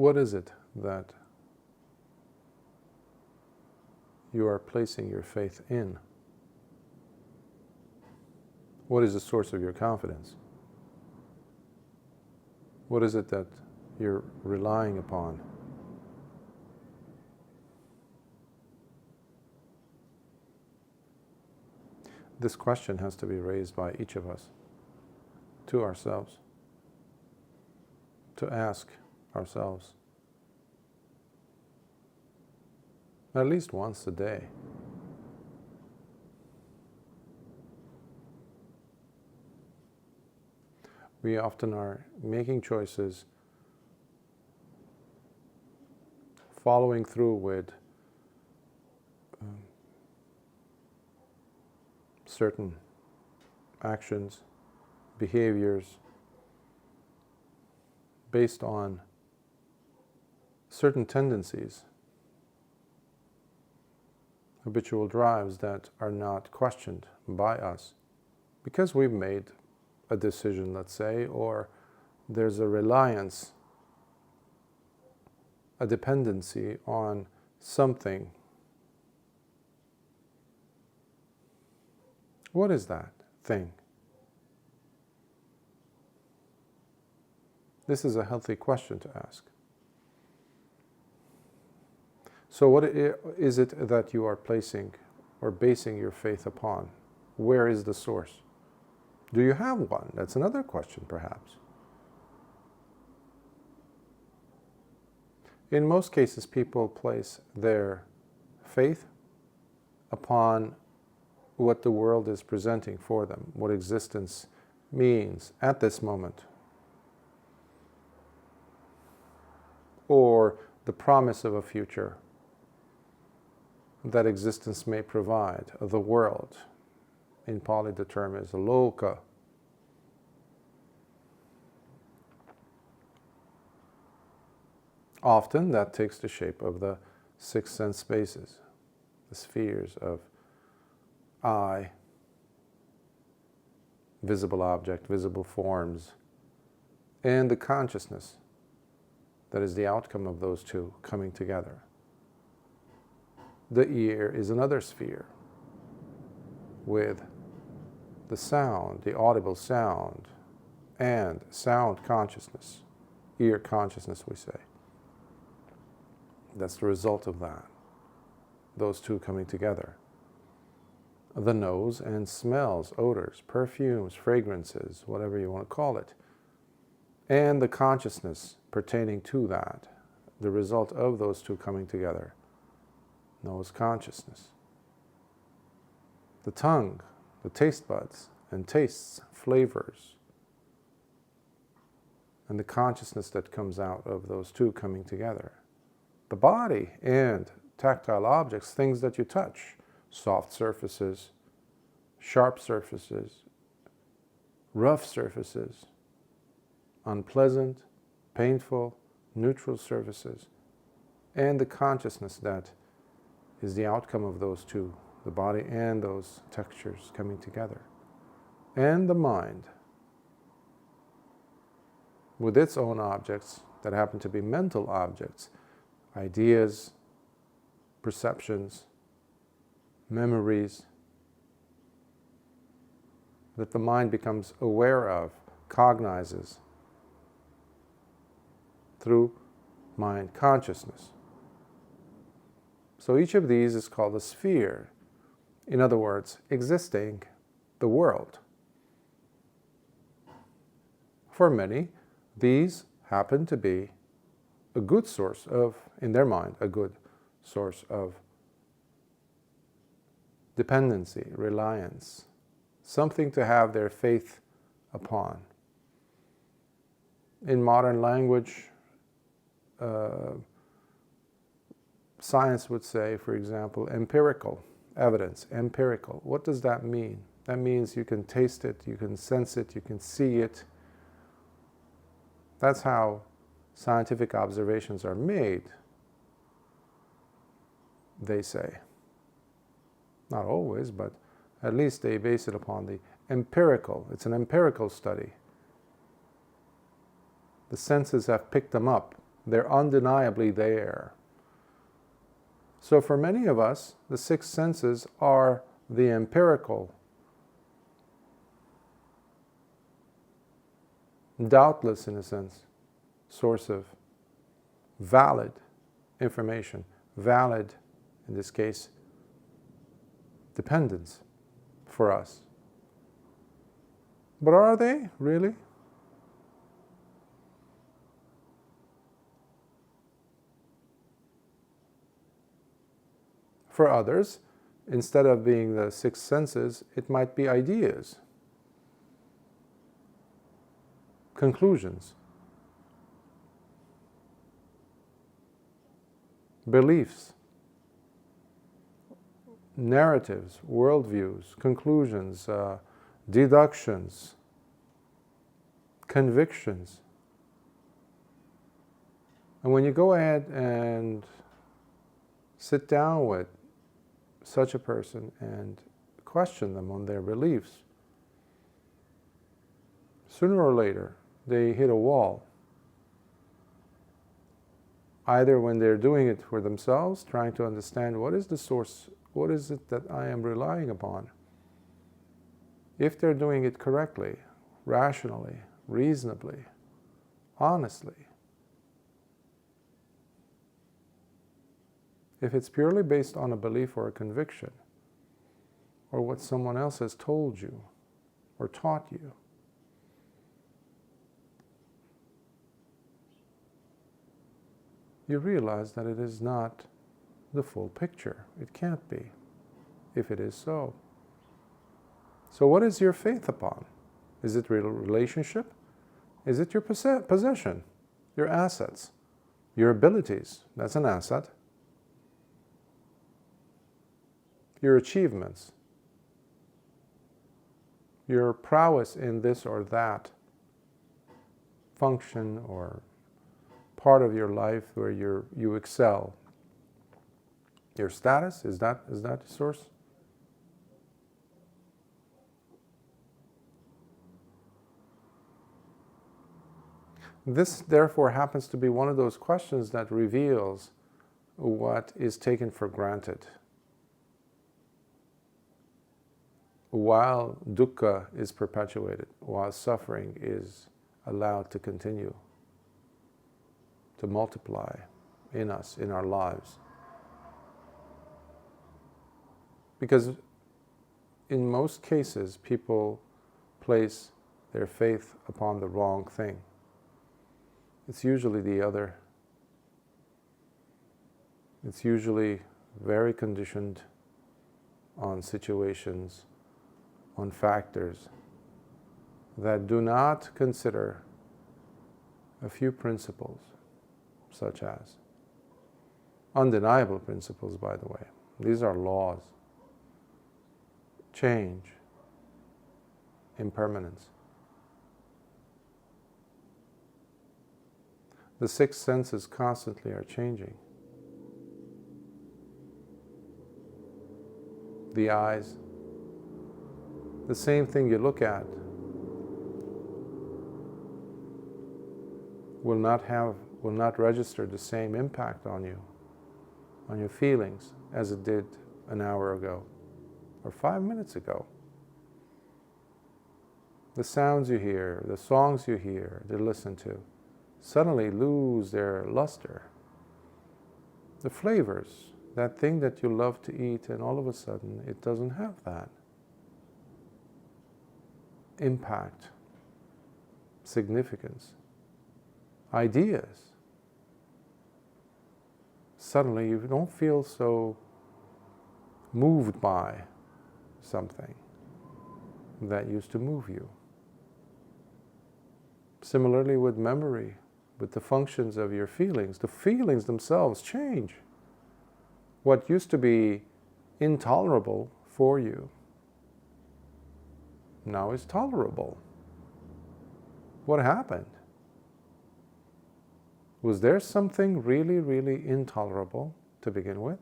What is it that you are placing your faith in? What is the source of your confidence? What is it that you're relying upon? This question has to be raised by each of us to ourselves, to ask ourselves at least once a day. We often are making choices, following through with certain actions, behaviors, based on certain tendencies, habitual drives that are not questioned by us, because we've made a decision, let's say, or there's a reliance, a dependency on something. What is that thing? This is a healthy question to ask. So what is it that you are placing or basing your faith upon? Where is the source? Do you have one? That's another question, perhaps. In most cases, people place their faith upon what the world is presenting for them, what existence means at this moment, or the promise of a future that existence may provide, the world. In Pali, the term is loka. Often that takes the shape of the six sense spaces, the spheres of eye, visible object, visible forms, and the consciousness that is the outcome of those two coming together. The ear is another sphere with the sound, the audible sound, and sound consciousness, ear consciousness, we say. That's the result of that, those two coming together. The nose and smells, odors, perfumes, fragrances, whatever you want to call it, and the consciousness pertaining to that, the result of those two coming together, nose consciousness. The tongue, the taste buds, and tastes, flavors, and the consciousness that comes out of those two coming together. The body and tactile objects, things that you touch, soft surfaces, sharp surfaces, rough surfaces, unpleasant, painful, neutral surfaces, and the consciousness that is the outcome of those two, the body and those textures coming together. And the mind, with its own objects that happen to be mental objects, ideas, perceptions, memories, that the mind becomes aware of, cognizes through mind consciousness. So each of these is called a sphere. In other words, existing the world. For many, these happen to be a good source of, in their mind, a good source of dependency, reliance, something to have their faith upon. In modern language, science would say, for example, empirical evidence, empirical. What does that mean? That means you can taste it, you can sense it, you can see it. That's how scientific observations are made, they say. Not always, but at least they base it upon the empirical. It's an empirical study. The senses have picked them up They're undeniably there. So for many of us, the six senses are the empirical, doubtless in a sense, source of valid information, valid, in this case, dependence for us. But are they really? For others, instead of being the six senses, it might be ideas, conclusions, beliefs, narratives, worldviews, conclusions, deductions, convictions. And when you go ahead and sit down with such a person and question them on their beliefs, sooner or later they hit a wall. Either when they're doing it for themselves, trying to understand what is the source, what is it that I am relying upon. If they're doing it correctly, rationally, reasonably, honestly. If it's purely based on a belief or a conviction, or what someone else has told you or taught you, you realize that it is not the full picture. It can't be, if it is so. So what is your faith upon? Is it real relationship? Is it your possession, your assets, your abilities? That's an asset. Your achievements, your prowess in this or that function or part of your life where you excel. Your status, is that the source? This, therefore, happens to be one of those questions that reveals what is taken for granted. While dukkha is perpetuated, while suffering is allowed to continue, to multiply in us, in our lives. Because in most cases, people place their faith upon the wrong thing. It's usually the other. It's usually very conditioned on situations, on factors that do not consider a few principles, such as undeniable principles, by the way. These are laws. Change, impermanence. The six senses constantly are changing. The eyes, the same thing you look at will not register the same impact on you, on your feelings, as it did an hour ago or 5 minutes ago. The sounds you hear, the songs you hear, they listen to, suddenly lose their luster. The flavors, that thing that you love to eat, and all of a sudden it doesn't have that impact, significance. Ideas. Suddenly you don't feel so moved by something that used to move you. Similarly with memory, with the functions of your feelings, the feelings themselves change. What used to be intolerable for you now is tolerable. What happened? Was there something really, really intolerable to begin with?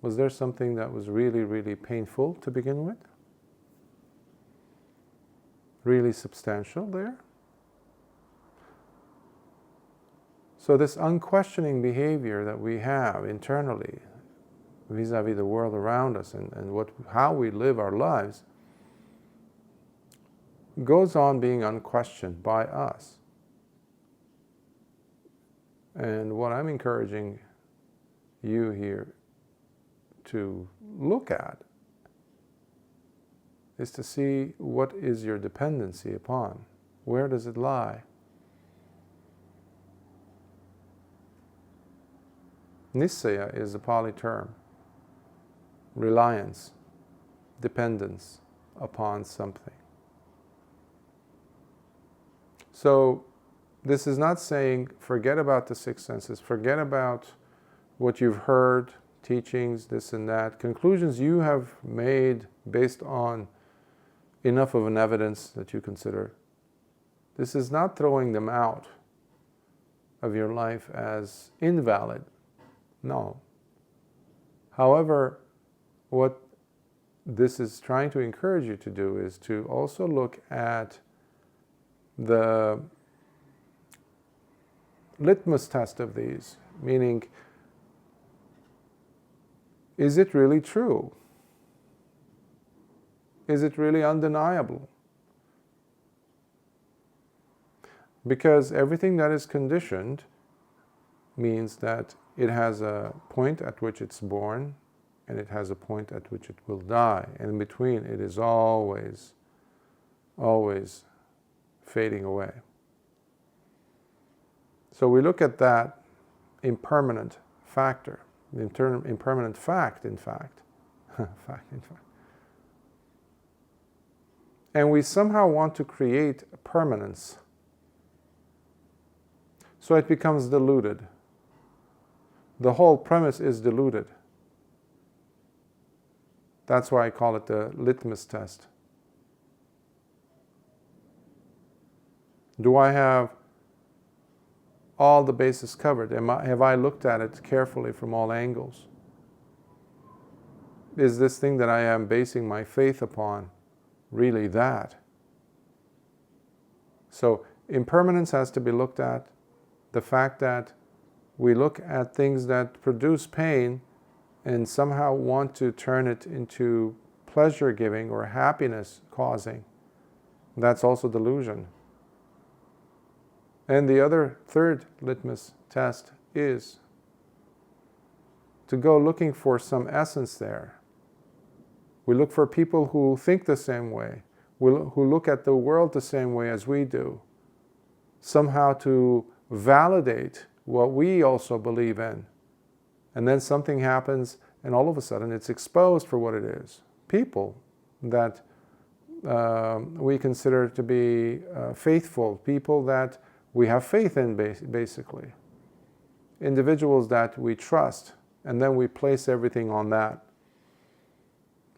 Was there something that was really, really painful to begin with? Really substantial there? So this unquestioning behavior that we have internally vis-a-vis the world around us and how we live our lives goes on being unquestioned by us. And what I'm encouraging you here to look at is to see what is your dependency upon. Where does it lie? Nisaya is a Pali term. Reliance, dependence upon something. So this is not saying forget about the six senses, forget about what you've heard, teachings, this and that, conclusions you have made based on enough of an evidence that you consider. This is not throwing them out of your life as invalid. No. However, what this is trying to encourage you to do is to also look at the litmus test of these, meaning, is it really true? Is it really undeniable? Because everything that is conditioned means that it has a point at which it's born, and it has a point at which it will die. And in between, it is always, always fading away. So we look at that impermanent factor, the impermanent fact, in fact. And we somehow want to create permanence. So it becomes diluted. The whole premise is diluted. That's why I call it the litmus test. Do I have all the bases covered? Have I looked at it carefully from all angles? Is this thing that I am basing my faith upon really that? So impermanence has to be looked at. The fact that we look at things that produce pain and somehow want to turn it into pleasure-giving or happiness-causing, that's also delusion. And the other third litmus test is to go looking for some essence there. We look for people who think the same way, who look at the world the same way as we do, somehow to validate what we also believe in. And then something happens, and all of a sudden it's exposed for what it is. People that we consider to be faithful, people that we have faith in, basically. Individuals that we trust, and then we place everything on that.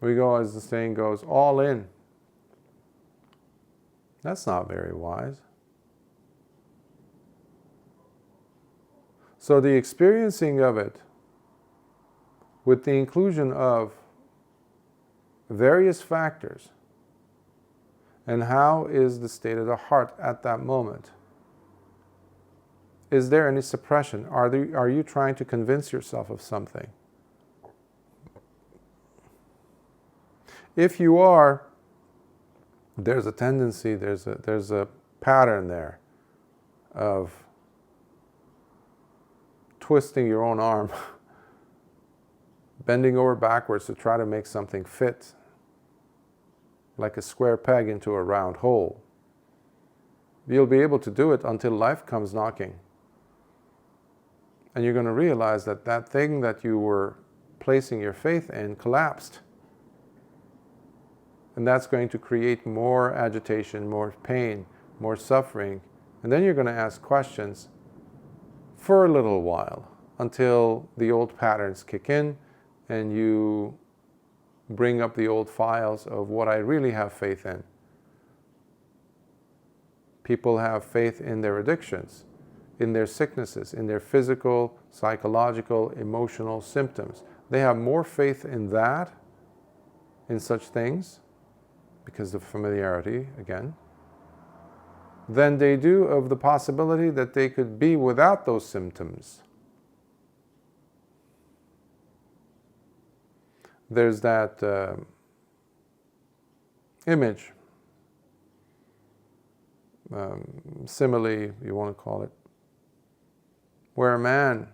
We go, as the saying goes, all in. That's not very wise. So the experiencing of it, with the inclusion of various factors, and how is the state of the heart at that moment? Is there any suppression? Are you trying to convince yourself of something? If you are, there's a tendency, there's a pattern there of twisting your own arm, bending over backwards to try to make something fit, like a square peg into a round hole. You'll be able to do it until life comes knocking. And you're going to realize that that thing that you were placing your faith in collapsed. And that's going to create more agitation, more pain, more suffering. And then you're going to ask questions for a little while until the old patterns kick in and you bring up the old files of what I really have faith in. People have faith in their addictions, in their sicknesses, in their physical, psychological, emotional symptoms. They have more faith in that, in such things, because of familiarity, again, than they do of the possibility that they could be without those symptoms. There's that image, simile, you want to call it, where a man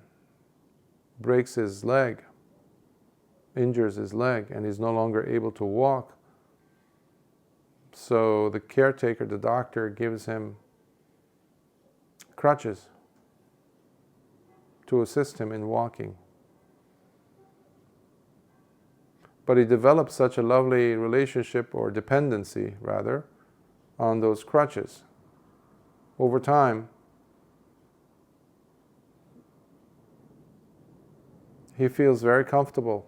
breaks his leg, injures his leg, and he's no longer able to walk. So the caretaker, the doctor, gives him crutches to assist him in walking. But he develops such a lovely relationship, or dependency rather, on those crutches. Over time, he feels very comfortable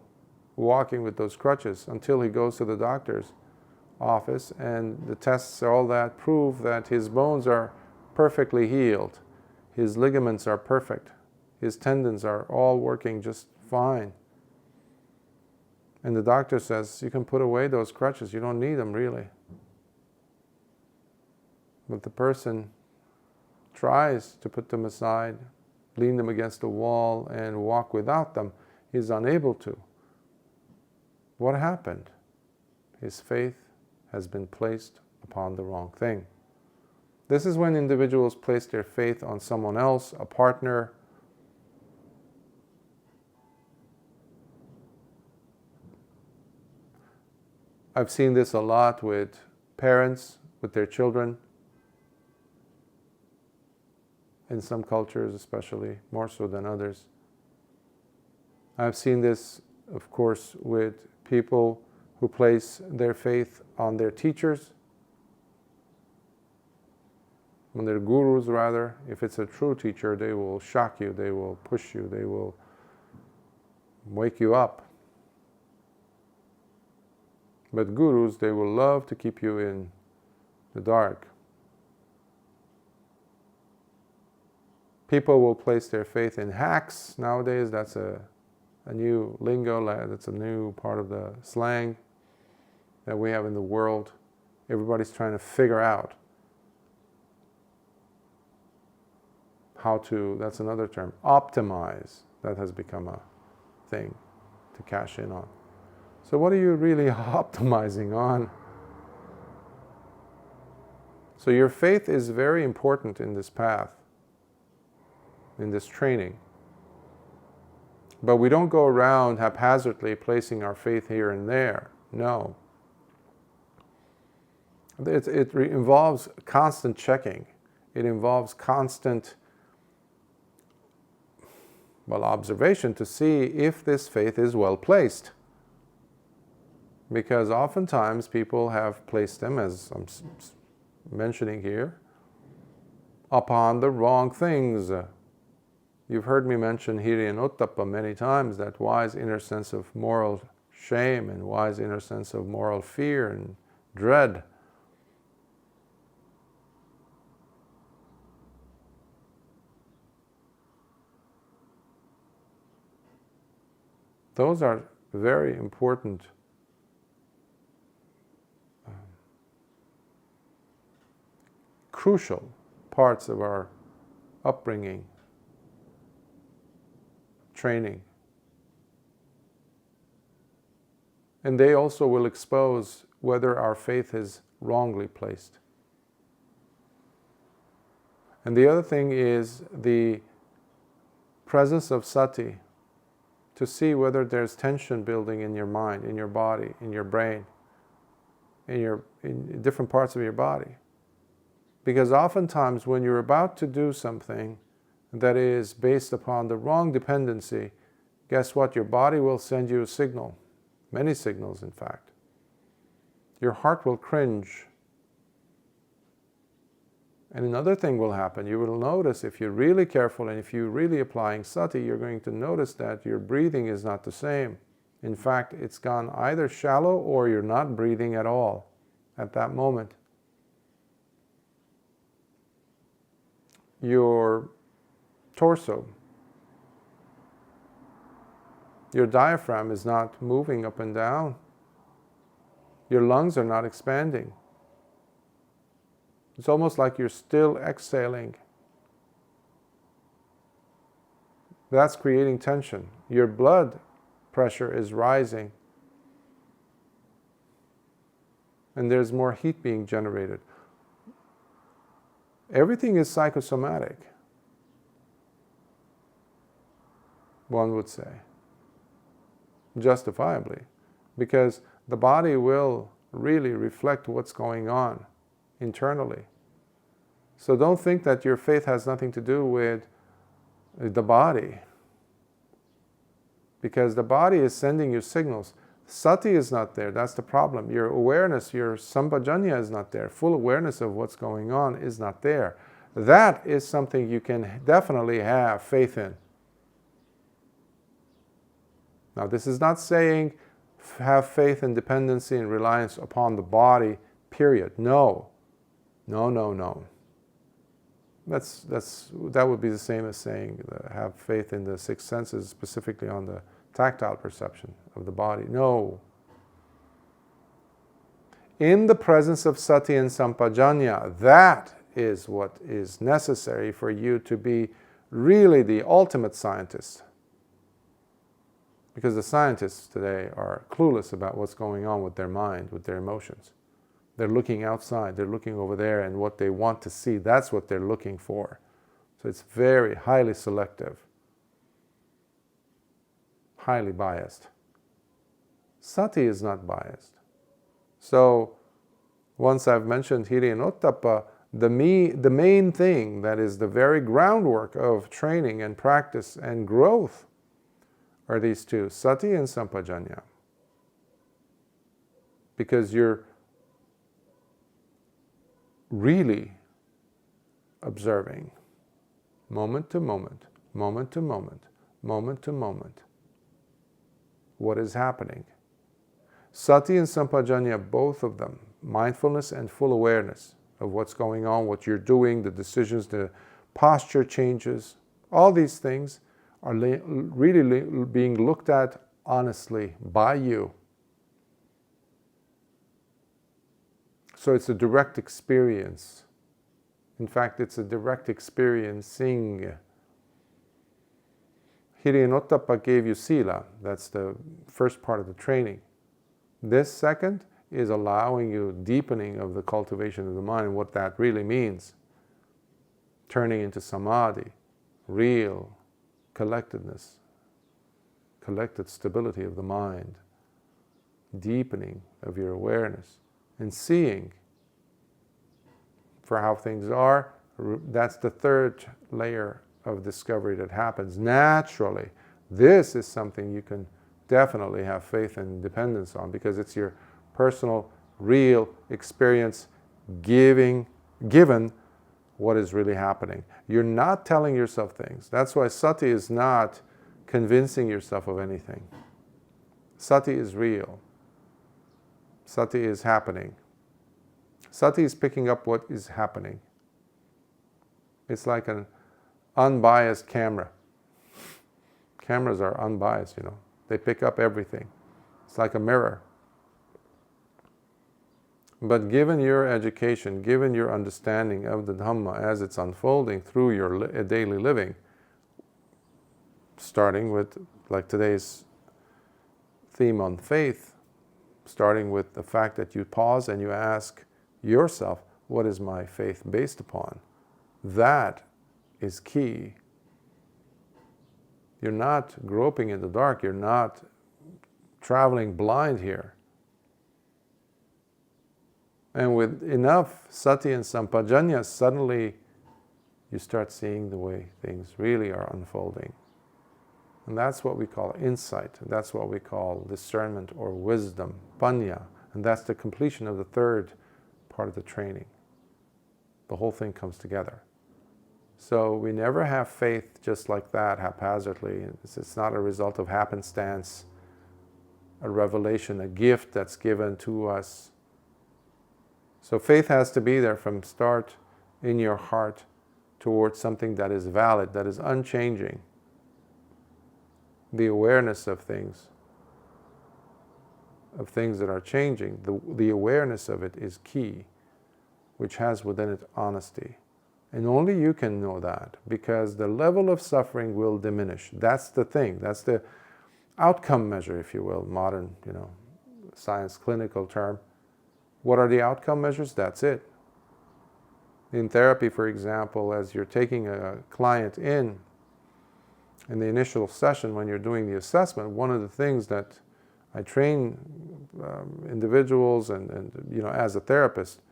walking with those crutches until he goes to the doctor's office, and the tests, all that, prove that his bones are perfectly healed. His ligaments are perfect. His tendons are all working just fine. And the doctor says, you can put away those crutches, you don't need them really. But the person tries to put them aside, lean them against the wall, and walk without them. He's unable to. What happened? His faith has been placed upon the wrong thing. This is when individuals place their faith on someone else, a partner, I've seen this a lot with parents, with their children, in some cultures especially, more so than others. I've seen this, of course, with people who place their faith on their teachers, on their gurus rather. If it's a true teacher, they will shock you, they will push you, they will wake you up. But gurus, they will love to keep you in the dark. People will place their faith in hacks nowadays. That's a new lingo, that's a new part of the slang that we have in the world. Everybody's trying to figure out how to, that's another term, optimize. That has become a thing to cash in on. So what are you really optimizing on? So your faith is very important in this path, in this training. But we don't go around haphazardly placing our faith here and there. No. It involves constant checking. It involves constant, observation to see if this faith is well placed. Because oftentimes people have placed them, as I'm mentioning here, upon the wrong things. You've heard me mention Hiri and Uttapa many times, that wise inner sense of moral shame and wise inner sense of moral fear and dread. Those are very important crucial parts of our upbringing, training. And they also will expose whether our faith is wrongly placed. And the other thing is the presence of sati, to see whether there's tension building in your mind, in your body, in your brain, in different parts of your body. Because oftentimes when you're about to do something that is based upon the wrong dependency, guess what? Your body will send you a signal, many signals in fact. Your heart will cringe. And another thing will happen. You will notice, if you're really careful and if you're really applying sati, you're going to notice that your breathing is not the same. In fact, it's gone either shallow or you're not breathing at all at that moment. Your torso, your diaphragm is not moving up and down. Your lungs are not expanding. It's almost like you're still exhaling. That's creating tension. Your blood pressure is rising. And there's more heat being generated. Everything is psychosomatic, one would say, justifiably, because the body will really reflect what's going on internally. So don't think that your faith has nothing to do with the body, because the body is sending you signals. Sati is not there, that's the problem. Your awareness, your sampajanya is not there. Full awareness of what's going on is not there. That is something you can definitely have faith in. Now, this is not saying have faith and dependency and reliance upon the body, period. No. No. That would be the same as saying have faith in the six senses, specifically on the tactile perception of the body. No. In the presence of sati and sampajanya, that is what is necessary for you to be really the ultimate scientist. Because the scientists today are clueless about what's going on with their mind, with their emotions. They're looking outside, they're looking over there, and what they want to see, that's what they're looking for. So it's very highly selective, highly biased. Sati is not biased. So once I've mentioned Hiri and Ottappa, the main thing that is the very groundwork of training and practice and growth are these two, sati and sampajanya. Because you're really observing moment to moment, moment to moment, moment to moment, what is happening. Sati and sampajanya, both of them, mindfulness and full awareness of what's going on, what you're doing, the decisions, the posture changes, all these things are really being looked at honestly by you. So it's a direct experience. In fact, it's a direct experiencing. Hiri and Ottappa gave you sila. That's the first part of the training. This second is allowing you deepening of the cultivation of the mind and what that really means. Turning into samadhi, real collectedness, collected stability of the mind, deepening of your awareness, and seeing for how things are. That's the third layer of discovery that happens naturally. This is something you can definitely have faith and dependence on, because it's your personal, real experience given what is really happening. You're not telling yourself things. That's why sati is not convincing yourself of anything. Sati is real. Sati is happening. Sati is picking up what is happening. It's like an unbiased camera. Cameras are unbiased, you know. They pick up everything. It's like a mirror. But given your education, given your understanding of the Dhamma as it's unfolding through your daily living, starting with, like today's theme on faith, starting with the fact that you pause and you ask yourself, what is my faith based upon? That is key. You're not groping in the dark. You're not traveling blind here. And with enough sati and sampajanya, suddenly you start seeing the way things really are unfolding. And that's what we call insight. That's what we call discernment or wisdom, panya. And that's the completion of the third part of the training. The whole thing comes together. So we never have faith just like that, haphazardly. It's not a result of happenstance, a revelation, a gift that's given to us. So faith has to be there from start in your heart towards something that is valid, that is unchanging. The awareness of things that are changing, the awareness of it is key. which has within it honesty. And only you can know that, because the level of suffering will diminish. That's the thing. That's the outcome measure, if you will, modern, science clinical term. What are the outcome measures? That's it. In therapy, for example, as you're taking a client in the initial session, when you're doing the assessment, one of the things that I train individuals and as a therapist,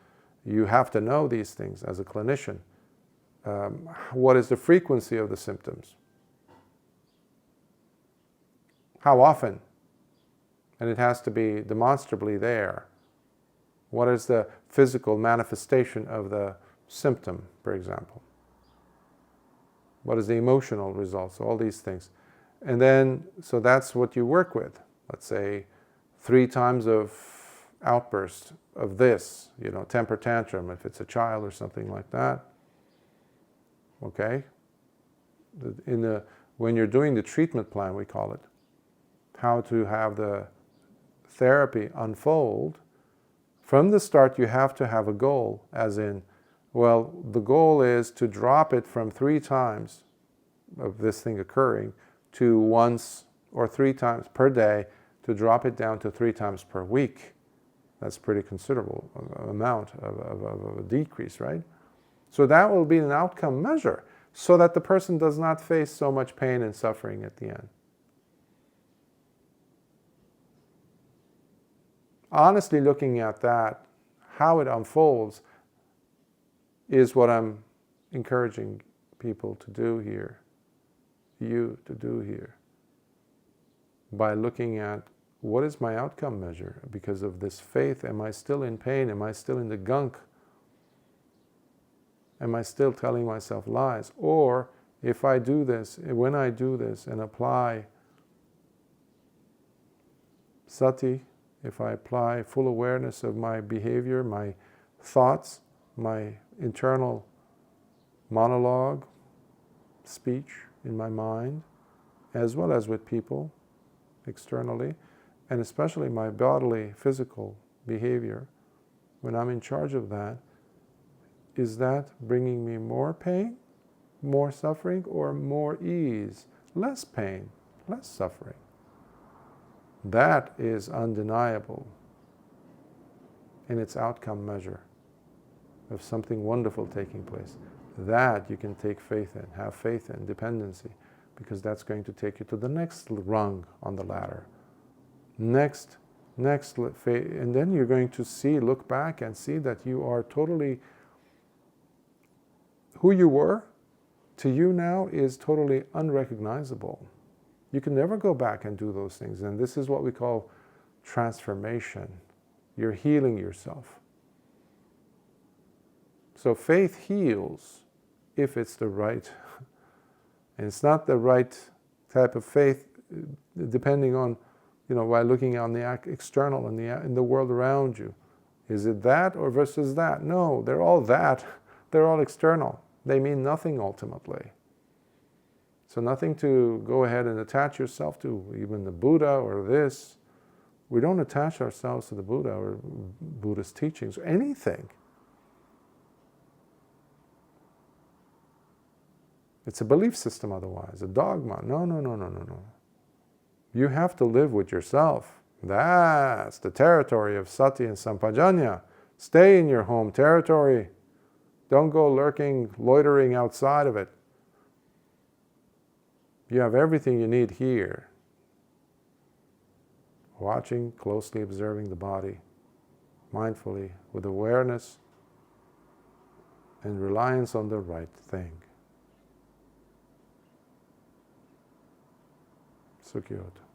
you have to know these things as a clinician. What is the frequency of the symptoms? How often? And it has to be demonstrably there. What is the physical manifestation of the symptom, for example? What is the emotional results? All these things. And then, so that's what you work with. Let's say 3 times of outburst of this, temper tantrum, if it's a child or something like that. Okay? When you're doing the treatment plan, we call it, how to have the therapy unfold, from the start you have to have a goal, as in, well, the goal is to drop it from 3 times of this thing occurring to once or 3 times per day, to drop it down to 3 times per week. That's a pretty considerable amount of a decrease, right? So that will be an outcome measure, so that the person does not face so much pain and suffering at the end. Honestly, looking at that, how it unfolds, is what I'm encouraging people to do here, you to do here, by looking at, what is my outcome measure? Because of this faith, am I still in pain? Am I still in the gunk? Am I still telling myself lies? Or if I do this, when I do this and apply sati, if I apply full awareness of my behavior, my thoughts, my internal monologue, speech in my mind, as well as with people externally, and especially my bodily, physical behavior, when I'm in charge of that, is that bringing me more pain, more suffering, or more ease? Less pain, less suffering. That is undeniable in its outcome measure of something wonderful taking place. That you can take faith in, have faith in, dependency, because that's going to take you to the next rung on the ladder. Next, and then you're going to look back and see that you are totally, who you were to you now is totally unrecognizable. You can never go back and do those things. And this is what we call transformation. You're healing yourself. So faith heals if it's the right, and it's not the right type of faith, depending on, by looking on the external and in the world around you. Is it that or versus that? No, they're all that. They're all external. They mean nothing ultimately. So nothing to go ahead and attach yourself to, even the Buddha or this. We don't attach ourselves to the Buddha or Buddhist teachings or anything. It's a belief system otherwise, a dogma. No. You have to live with yourself. That's the territory of sati and sampajanya. Stay in your home territory. Don't go lurking, loitering outside of it. You have everything you need here. Watching, closely observing the body, mindfully, with awareness and reliance on the right thing. Sukhyoto.